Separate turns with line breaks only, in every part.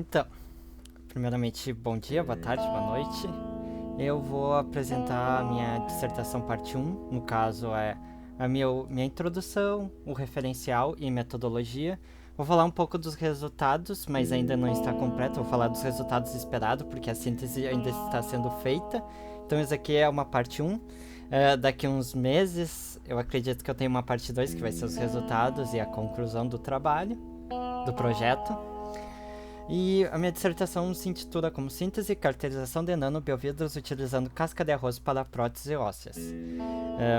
Então, primeiramente, bom dia, boa tarde, boa noite. Eu vou apresentar a minha dissertação parte um. No caso, é a minha introdução, o referencial e metodologia. Vou falar um pouco dos resultados, mas ainda não está completo. Vou falar dos resultados esperados, porque a síntese ainda está sendo feita. Então, isso aqui é uma parte um. Daqui uns meses, eu acredito que eu tenho uma parte 2, que vai ser os resultados e a conclusão do trabalho, do projeto. E a minha dissertação se intitula como Síntese e Caracterização de Nanobiovidros utilizando casca de arroz para próteses ósseas.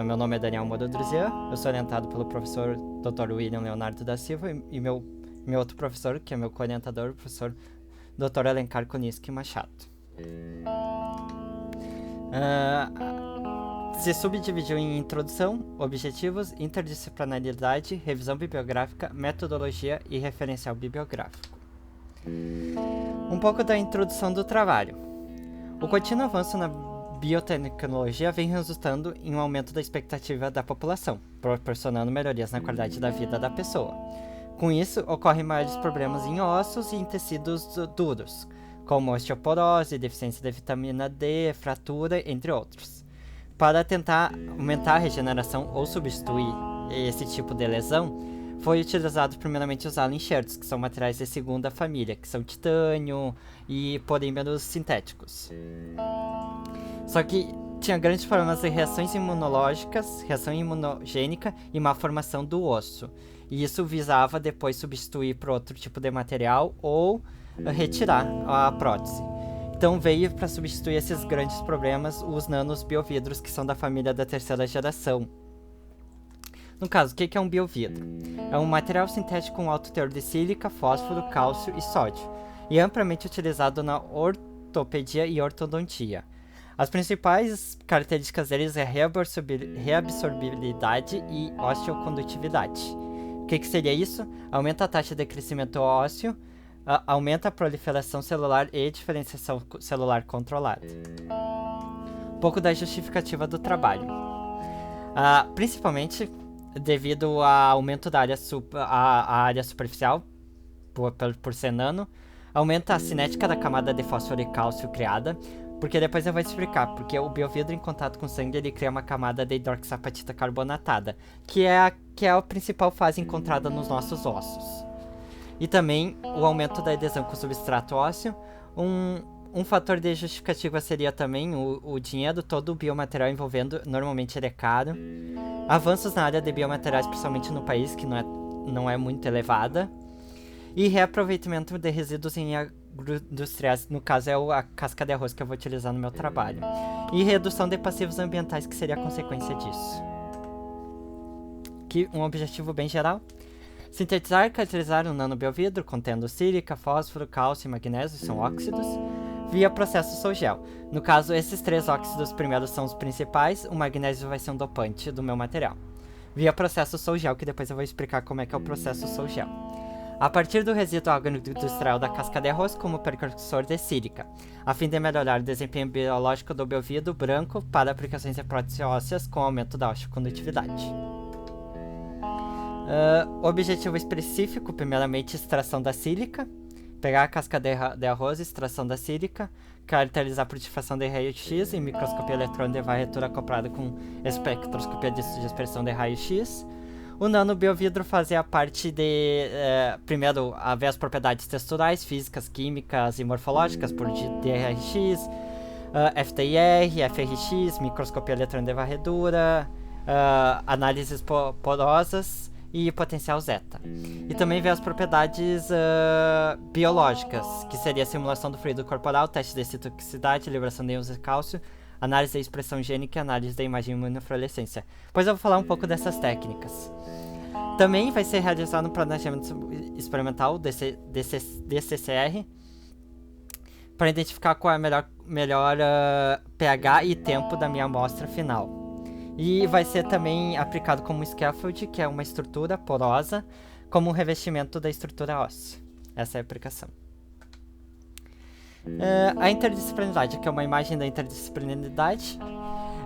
Meu nome é Daniel Moro Druzian, eu sou orientado pelo professor Dr. William Leonardo da Silva e meu outro professor, que é meu co-orientador, o professor Dr. Alencar Koniski Machado. Se subdividiu em introdução, objetivos, interdisciplinaridade, revisão bibliográfica, metodologia e referencial bibliográfico. Um pouco da introdução do trabalho. O contínuo avanço na biotecnologia vem resultando em um aumento da expectativa da população, proporcionando melhorias na qualidade da vida da pessoa. Com isso, ocorrem maiores problemas em ossos e em tecidos duros, como osteoporose, deficiência de vitamina D, fratura, entre outros. Para tentar aumentar a regeneração ou substituir esse tipo de lesão, foi utilizado primeiramente os enxertos, que são materiais de segunda família, que são titânio e polímeros sintéticos. Só que tinha grandes problemas de reações imunológicas, reação imunogênica e má formação do osso. E isso visava depois substituir por outro tipo de material ou retirar a prótese. Então veio para substituir esses grandes problemas os nanobiovidros, que são da família da terceira geração. No caso, o que é um biovidro? É um material sintético com alto teor de sílica, fósforo, cálcio e sódio, e amplamente utilizado na ortopedia e ortodontia. As principais características deles é reabsorvibilidade e osteocondutividade. O que seria isso? Aumenta a taxa de crescimento ósseo, aumenta a proliferação celular e diferenciação celular controlada. Um pouco da justificativa do trabalho. Principalmente devido ao aumento da área superficial, por ser nano, aumenta a cinética da camada de fósforo e cálcio criada, porque depois eu vou explicar, porque o biovidro em contato com o sangue ele cria uma camada de hidroxiapatita carbonatada, que é a principal fase encontrada nos nossos ossos. E também o aumento da adesão com o substrato ósseo. Um fator de justificativa seria também o dinheiro, todo o biomaterial envolvendo, normalmente ele é caro. Avanços na área de biomateriais, principalmente no país, que não é muito elevada. E reaproveitamento de resíduos em agroindustriais, no caso é a casca de arroz que eu vou utilizar no meu trabalho. E redução de passivos ambientais, que seria a consequência disso. Aqui um objetivo bem geral. Sintetizar e caracterizar um nanobiovidro contendo sílica, fósforo, cálcio e magnésio, são óxidos, via processo Sol-Gel. No caso, esses três óxidos primeiros são os principais, o magnésio vai ser um dopante do meu material. Via processo Sol-Gel, que depois eu vou explicar como é que é o processo Sol-Gel. A partir do resíduo agroindustrial da casca de arroz como precursor de sílica, a fim de melhorar o desempenho biológico do biovidro branco para aplicações de próteses ósseas com aumento da osteocondutividade. Objetivo específico, primeiramente extração da sílica, pegar a casca de arroz, extração da sílica, caracterizar por difração de raio-x em microscopia eletrônica de varretura acoplada com espectroscopia de dispersão de raio-x. O nanobiovidro fazia parte de, primeiro, haver as propriedades texturais, físicas, químicas e morfológicas por DRX, FTIR, FRX, microscopia eletrônica de varredura, análises porosas e potencial zeta. E também vê as propriedades biológicas, que seria a simulação do fluido corporal, teste de citotoxicidade, liberação de íons de cálcio, análise da expressão gênica e análise da imagem imunofluorescência. Depois eu vou falar um pouco dessas técnicas. Também vai ser realizado um planejamento experimental DCCR para identificar qual é a melhor pH e tempo da minha amostra final. E vai ser também aplicado como scaffold, que é uma estrutura porosa, como um revestimento da estrutura óssea. Essa é a aplicação. A interdisciplinaridade, que é uma imagem da interdisciplinaridade,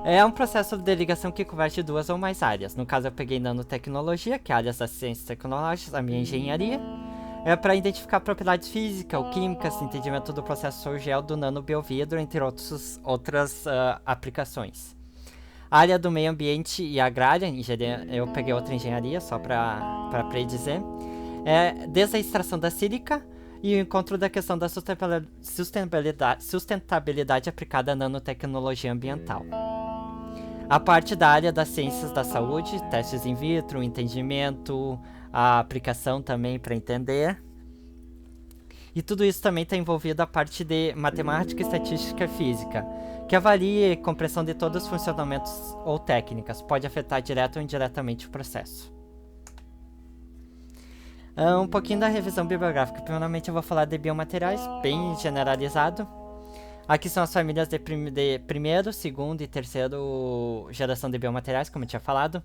é um processo de ligação que converte duas ou mais áreas. No caso, eu peguei nanotecnologia, que é a área das ciências tecnológicas, a minha engenharia, é para identificar propriedades físicas ou químicas, entendimento do processo Sol-Gel do nanobiovidro, entre outras aplicações. A área do meio ambiente e agrária, engenharia, eu peguei outra engenharia só para predizer, desde a extração da sílica e o encontro da questão da sustentabilidade aplicada à nanotecnologia ambiental. A parte da área das ciências da saúde, testes in vitro, entendimento, a aplicação também para entender. E tudo isso também está envolvido a parte de matemática, estatística e física, que avalia a compreensão de todos os funcionamentos ou técnicas, pode afetar direto ou indiretamente o processo. Um pouquinho da revisão bibliográfica. Primeiramente eu vou falar de biomateriais, bem generalizado. Aqui são as famílias de primeiro, segundo e terceiro geração de biomateriais, como eu tinha falado.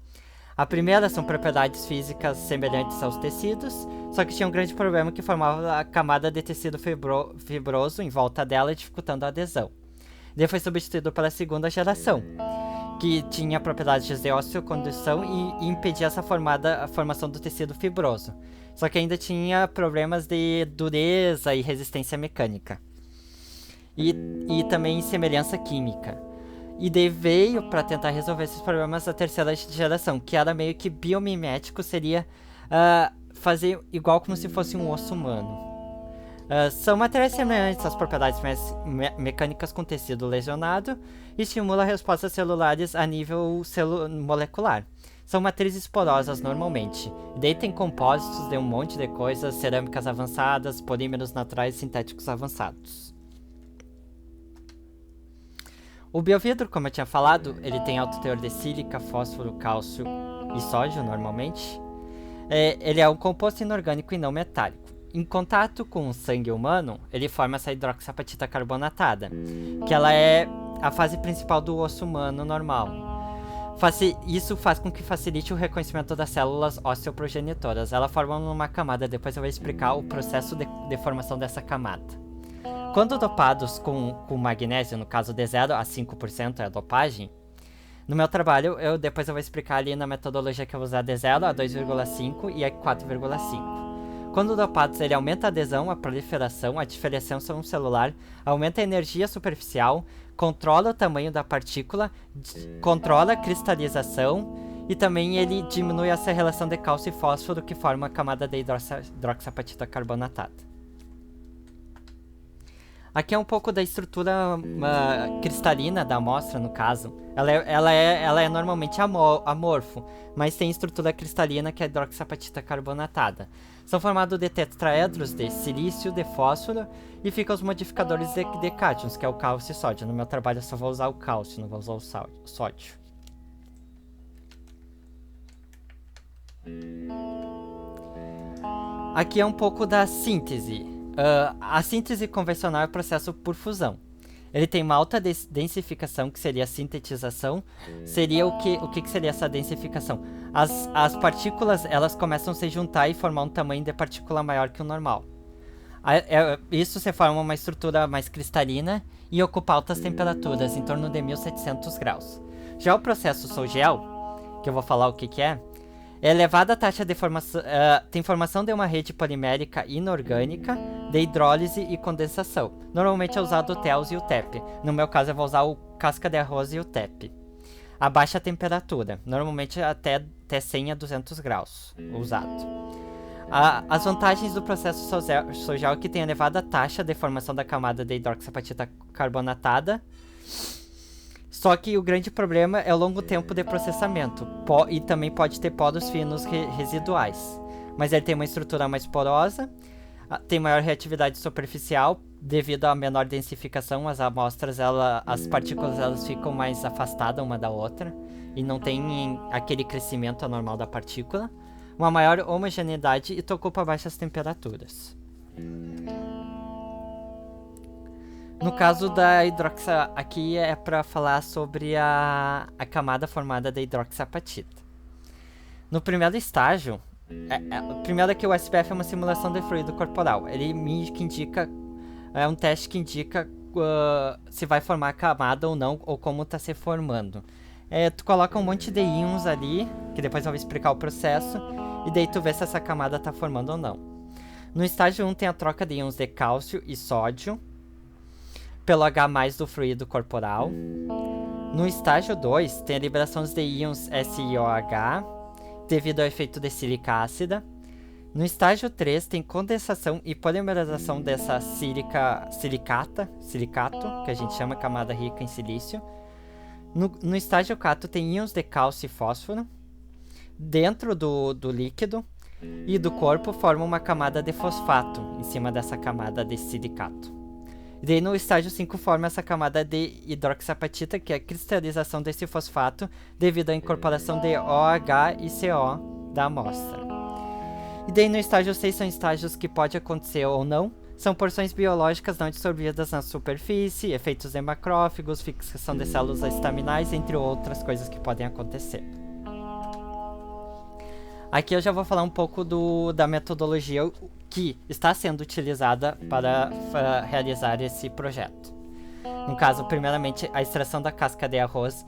A primeira são propriedades físicas semelhantes aos tecidos, só que tinha um grande problema que formava a camada de tecido fibroso em volta dela, dificultando a adesão. Daí foi substituído pela segunda geração, que tinha propriedades de osteocondução e impedia essa formação do tecido fibroso. Só que ainda tinha problemas de dureza e resistência mecânica. E também semelhança química. E daí veio para tentar resolver esses problemas a terceira geração, que era meio que biomimético, seria fazer igual como se fosse um osso humano. São materiais semelhantes às propriedades mecânicas com tecido lesionado e estimulam respostas celulares a nível molecular. São matrizes porosas normalmente. Daí tem compósitos de um monte de coisas, cerâmicas avançadas, polímeros naturais e sintéticos avançados. O biovidro, como eu tinha falado, ele tem alto teor de sílica, fósforo, cálcio e sódio normalmente. Ele é um composto inorgânico e não metálico. Em contato com o sangue humano, ele forma essa hidroxiapatita carbonatada, que ela é a fase principal do osso humano normal. Isso faz com que facilite o reconhecimento das células osteoprogenitoras. Ela forma uma camada, depois eu vou explicar o processo de formação dessa camada. Quando dopados com magnésio, no caso de 0 a 5% é a dopagem, no meu trabalho, depois eu vou explicar ali na metodologia que eu vou usar de 0 a 2,5 e a 4,5. Quando dopados, ele aumenta a adesão, a proliferação, a diferenciação celular, aumenta a energia superficial, controla o tamanho da partícula, controla a cristalização e também ele diminui essa relação de cálcio e fósforo que forma a camada de hidroxiapatita carbonatada. Aqui é um pouco da estrutura cristalina da amostra, no caso. Ela é normalmente amorfo, mas tem estrutura cristalina que é a hidroxiapatita carbonatada. São formados de tetraedros de silício, de fósforo, e ficam os modificadores de cátions, que é o cálcio e sódio. No meu trabalho eu só vou usar o cálcio, não vou usar o sódio. Aqui é um pouco da síntese. A síntese convencional é o processo por fusão. Ele tem uma alta densificação, que seria a sintetização. Seria o que seria essa densificação? As partículas elas começam a se juntar e formar um tamanho de partícula maior que o normal. Isso se forma uma estrutura mais cristalina e ocupa altas temperaturas, em torno de 1700 graus. Já o processo Sol-Gel, que eu vou falar o que é elevada taxa de formação, tem formação de uma rede polimérica inorgânica de hidrólise e condensação. Normalmente é usado o TELS e o TEP. No meu caso eu vou usar o casca de arroz e o TEP. A baixa temperatura, normalmente até 100 a 200 graus usado. As vantagens do processo Sol-Gel é que tem elevada taxa de formação da camada de hidroxiapatita carbonatada. Só que o grande problema é o longo tempo de processamento, e também pode ter poros finos residuais. Mas ele tem uma estrutura mais porosa, tem maior reatividade superficial, devido à menor densificação, as amostras, as partículas elas ficam mais afastadas uma da outra, e não tem aquele crescimento anormal da partícula. Uma maior homogeneidade e ocupa baixas temperaturas. No caso da hidroxia, aqui é para falar sobre a camada formada da hidroxiapatita. No primeiro estágio, primeiro que o SPF é uma simulação de fluido corporal. Ele indica, é um teste que indica se vai formar a camada ou não, ou como está se formando. Tu coloca um monte de íons ali, que depois eu vou explicar o processo, e daí tu vê se essa camada está formando ou não. No estágio 1 tem a troca de íons de cálcio e sódio pelo H+ do fluido corporal. No estágio 2 tem a liberação de íons SiOH devido ao efeito de sílica ácida. No estágio 3 tem condensação e polimerização dessa silicato, que a gente chama camada rica em silício. No estágio 4 tem íons de cálcio e fósforo dentro do líquido e do corpo forma uma camada de fosfato em cima dessa camada de silicato. E daí no estágio 5 forma essa camada de hidroxiapatita, que é a cristalização desse fosfato devido à incorporação de OH e CO da amostra. E daí no estágio 6 são estágios que pode acontecer ou não. São porções biológicas não dissolvidas na superfície, efeitos de macrófagos, fixação de células estaminais, entre outras coisas que podem acontecer. Aqui eu já vou falar um pouco da metodologia que está sendo utilizada para realizar esse projeto. No caso, primeiramente, a extração da casca de arroz.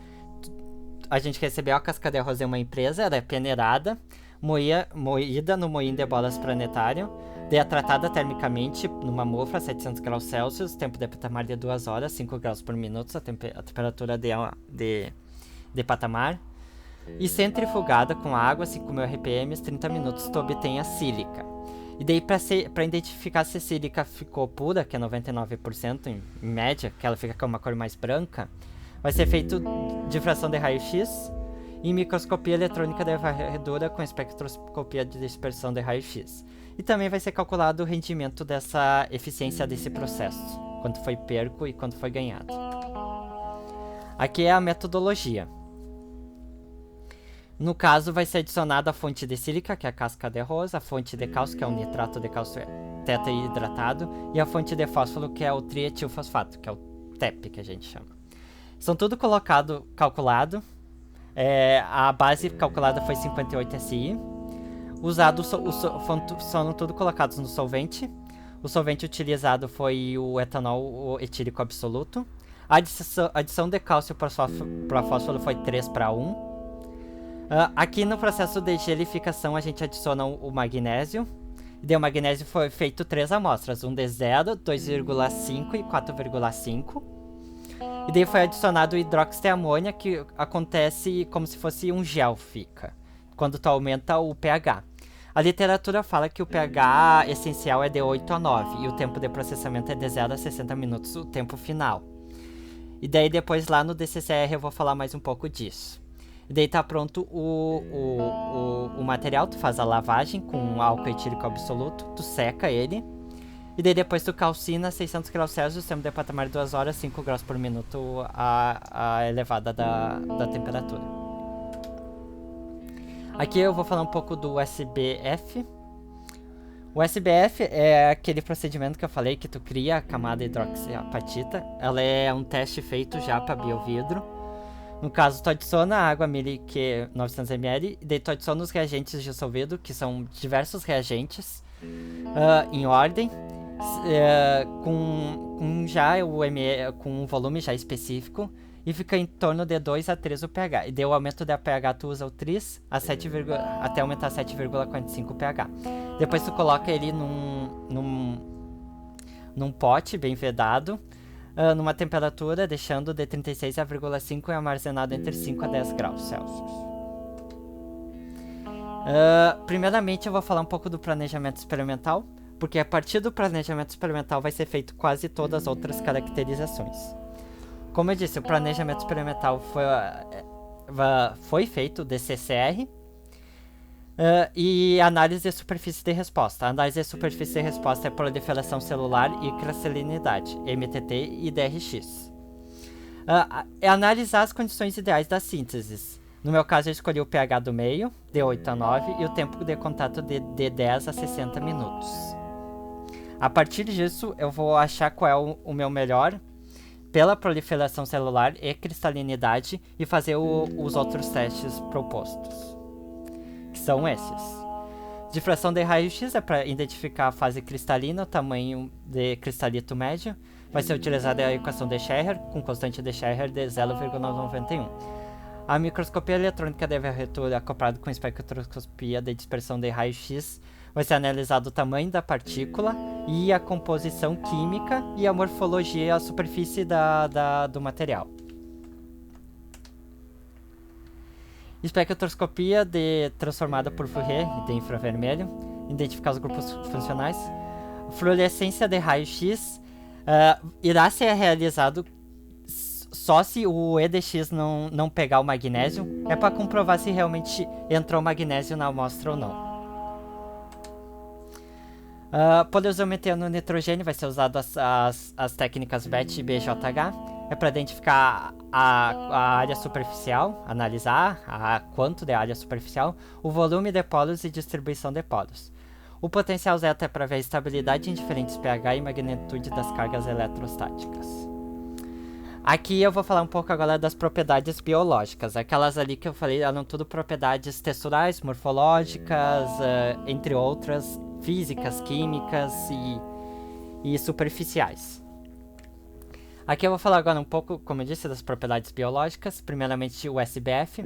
A gente recebeu a casca de arroz de uma empresa, ela é peneirada, moída no moinho de bolas planetário, daí tratada termicamente numa mofra a 700 graus Celsius, tempo de patamar de 2 horas, 5 graus por minuto, a temperatura de patamar, e centrifugada com água, 5.000 RPM, 30 minutos, tu obtém a sílica. E daí, para identificar se a sílica ficou pura, que é 99% em média, que ela fica com uma cor mais branca, vai ser feito difração de raio-x e microscopia eletrônica de varredura com espectroscopia de dispersão de raio-x. E também vai ser calculado o rendimento dessa eficiência desse processo, quanto foi perco e quanto foi ganhado. Aqui é a metodologia. No caso, vai ser adicionada a fonte de sílica, que é a casca de arroz, a fonte de cálcio, que é o nitrato de cálcio tetrahidratado, e a fonte de fósforo, que é o trietilfosfato, que é o TEP, que a gente chama. São tudo calculado. A base calculada foi 58 SI. Foram tudo colocados no solvente. O solvente utilizado foi o etanol etílico absoluto. A adição de cálcio para fósforo foi 3:1. Aqui no processo de gelificação a gente adiciona o magnésio. E o magnésio foi feito 3 amostras, um de 0, 2,5 e 4,5. E daí foi adicionado o hidróxido de amônia, que acontece como se fosse um gel, fica, quando tu aumenta o pH. A literatura fala que o pH essencial é de 8 a 9 e o tempo de processamento é de 0 a 60 minutos, o tempo final. E daí depois lá no DCCR eu vou falar mais um pouco disso. E daí tá pronto o material, tu faz a lavagem com álcool etílico absoluto, tu seca ele. E daí depois tu calcina 600 graus Celsius, tempo de patamar de 2 horas, 5 graus por minuto a elevada da temperatura. Aqui eu vou falar um pouco do SBF. O SBF é aquele procedimento que eu falei que tu cria a camada hidroxiapatita. Ela é um teste feito já para biovidro. No caso, tu adiciona a água 900 ml e daí tu adiciona os reagentes dissolvidos, que são diversos reagentes, em ordem, com um volume já específico, e fica em torno de 2 a 3 o pH. E daí o aumento da pH tu usa o tris até aumentar a 7,45 pH. Depois tu coloca ele num pote bem vedado, numa temperatura deixando de 36,5 e armazenado entre 5 a 10 graus Celsius. Primeiramente eu vou falar um pouco do planejamento experimental, porque a partir do planejamento experimental vai ser feito quase todas as outras caracterizações. Como eu disse, o planejamento experimental foi feito de CCR e análise de superfície de resposta. A análise de superfície de resposta é proliferação celular e cristalinidade, MTT e DRX. É analisar as condições ideais da síntese. No meu caso, eu escolhi o pH do meio, de 8 a 9, e o tempo de contato de 10 a 60 minutos. A partir disso, eu vou achar qual é o meu melhor pela proliferação celular e cristalinidade e fazer os outros testes propostos, que são esses. Difração de raio-x é para identificar a fase cristalina, o tamanho de cristalito médio. Vai ser utilizada a equação de Scherrer, com constante de Scherrer de 0,91. A microscopia eletrônica de varredura acoplada com espectroscopia de dispersão de raio-x vai ser analisado o tamanho da partícula e a composição química e a morfologia e a superfície do material. Espectroscopia transformada por Fourier de infravermelho, identificar os grupos funcionais. Fluorescência de raio-x irá ser realizado só se o EDX não pegar o magnésio, é para comprovar se realmente entrou magnésio na amostra ou não. Polarizometria no nitrogênio vai ser usado as técnicas BET e BJH, é para identificar a área superficial, analisar quanto de área superficial, o volume de polos e distribuição de polos. O potencial zeta é para ver a estabilidade em diferentes pH e magnitude das cargas eletrostáticas. Aqui eu vou falar um pouco agora das propriedades biológicas. Aquelas ali que eu falei eram tudo propriedades texturais, morfológicas, entre outras, físicas, químicas e superficiais. Aqui eu vou falar agora um pouco, como eu disse, das propriedades biológicas. Primeiramente o SBF.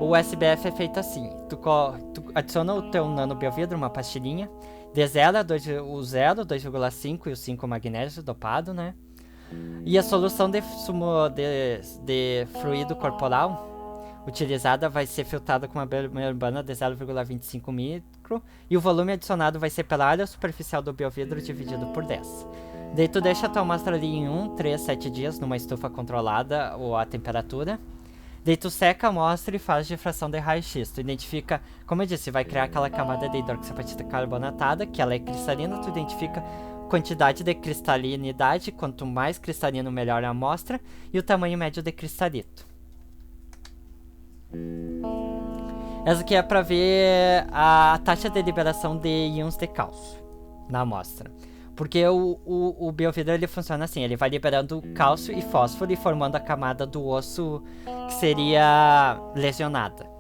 O SBF é feito assim, tu adiciona o teu nanobiovidro, uma pastilhinha, de 0 a 2,5 e o 5 magnésio dopado, né? E a solução de fluido corporal utilizada vai ser filtrada com uma membrana de 0,25 micro e o volume adicionado vai ser pela área superficial do biovidro dividido por 10. Daí tu deixa a tua amostra ali em 3, 7 dias numa estufa controlada ou a temperatura. Daí tu seca a amostra e faz difração de raio-x. Tu identifica, como eu disse, vai criar aquela camada de hidroxiapatita carbonatada, que ela é cristalina, tu identifica quantidade de cristalinidade, quanto mais cristalino melhor a amostra, e o tamanho médio de cristalito. Essa aqui é para ver a taxa de liberação de íons de cálcio na amostra. Porque o biovidro ele funciona assim, ele vai liberando cálcio e fósforo e formando a camada do osso que seria lesionada.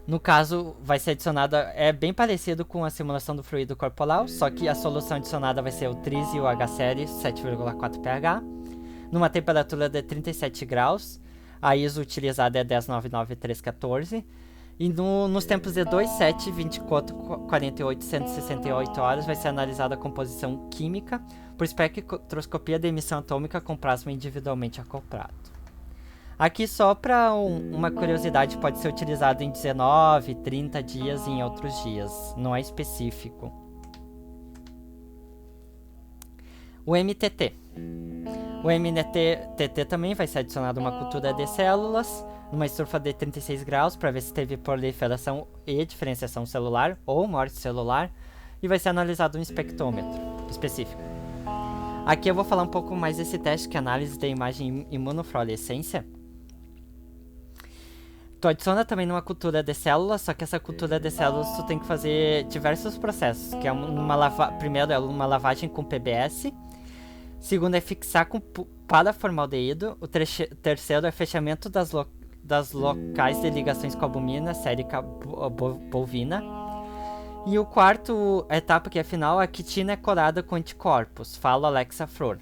No caso, vai ser adicionada, é bem parecido com a simulação do fluido corporal, só que a solução adicionada vai ser o tris e o HCl 7,4 pH, numa temperatura de 37 graus, a ISO utilizada é 1099314, e nos tempos de 2, 7, 24, 48 e 168 horas vai ser analisada a composição química por espectroscopia de emissão atômica com plasma individualmente acoplado. Aqui só para uma curiosidade, pode ser utilizado em 19, 30 dias e em outros dias, não é específico. O MTT. O MTT também vai ser adicionado uma cultura de células, numa estufa de 36 graus, para ver se teve proliferação e diferenciação celular ou morte celular, e vai ser analisado um espectrômetro específico. Aqui eu vou falar um pouco mais desse teste, que é análise de imagem imunofluorescência. Tu adiciona também numa cultura de células, só que essa cultura de células tu tem que fazer diversos processos, que é primeiro é uma lavagem com PBS, segundo é fixar com paraformaldeído, o terceiro é fechamento das locais de ligações com albumina, sérica bovina, e o quarto etapa, que é a final, a quitina é corada com anticorpos, fala Alexa Flor.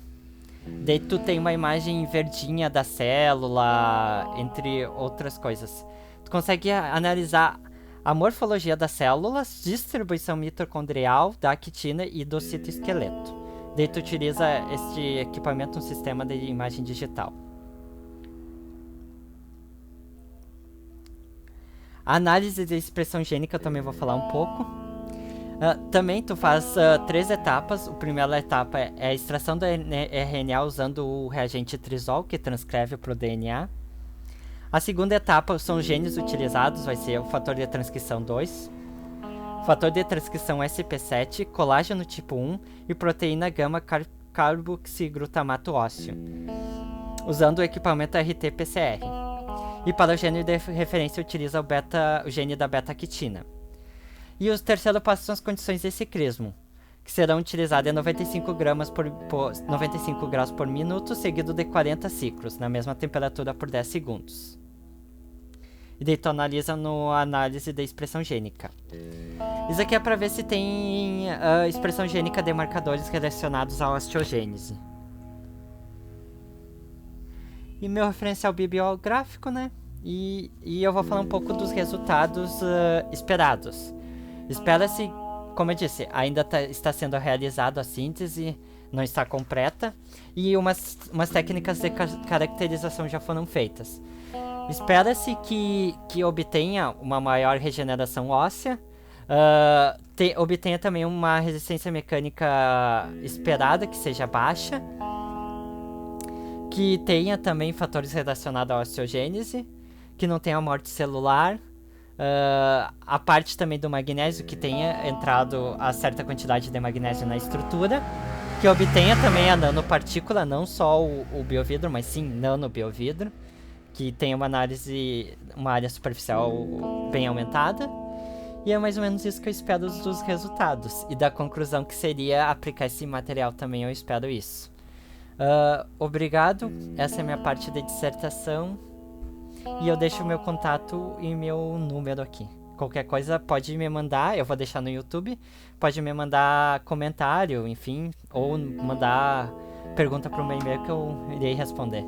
Daí tu tem uma imagem verdinha da célula, entre outras coisas. Tu consegue analisar a morfologia das células, distribuição mitocondrial da quitina e do citoesqueleto. Daí tu utiliza este equipamento, um sistema de imagem digital. A análise de expressão gênica eu também vou falar um pouco. Também tu faz 3 etapas. A primeira etapa é a extração do RNA usando o reagente trisol, que transcreve para o DNA. A segunda etapa são os genes utilizados, vai ser o fator de transcrição 2, fator de transcrição SP7, colágeno tipo 1 e proteína gama carboxiglutamato ósseo, usando o equipamento RT-PCR. E para o gene de referência utiliza o gene da beta-quitina. E o terceiro passo são as condições de ciclismo, que serão utilizadas em 95 graus por minuto, seguido de 40 ciclos, na mesma temperatura por 10 segundos. E daí tu analisa no análise da expressão gênica. Isso aqui é para ver se tem expressão gênica de marcadores relacionados à osteogênese. E meu referencial bibliográfico, né? E eu vou falar um pouco dos resultados esperados. Espera-se, como eu disse, ainda está sendo realizada a síntese, não está completa, e umas técnicas de caracterização já foram feitas. Espera-se que obtenha uma maior regeneração óssea, obtenha também uma resistência mecânica esperada, que seja baixa, que tenha também fatores relacionados à osteogênese, que não tenha morte celular, a parte também do magnésio, que tenha entrado a certa quantidade de magnésio na estrutura, que obtenha também a nanopartícula, não só o biovidro, mas sim nanobiovidro, que tenha uma área superficial bem aumentada. E é mais ou menos isso que eu espero dos resultados. E da conclusão que seria aplicar esse material também, eu espero isso. Obrigado, essa é a minha parte da dissertação. E eu deixo o meu contato e meu número aqui. Qualquer coisa pode me mandar, eu vou deixar no YouTube. Pode me mandar comentário, enfim, ou mandar pergunta para o meu e-mail que eu irei responder.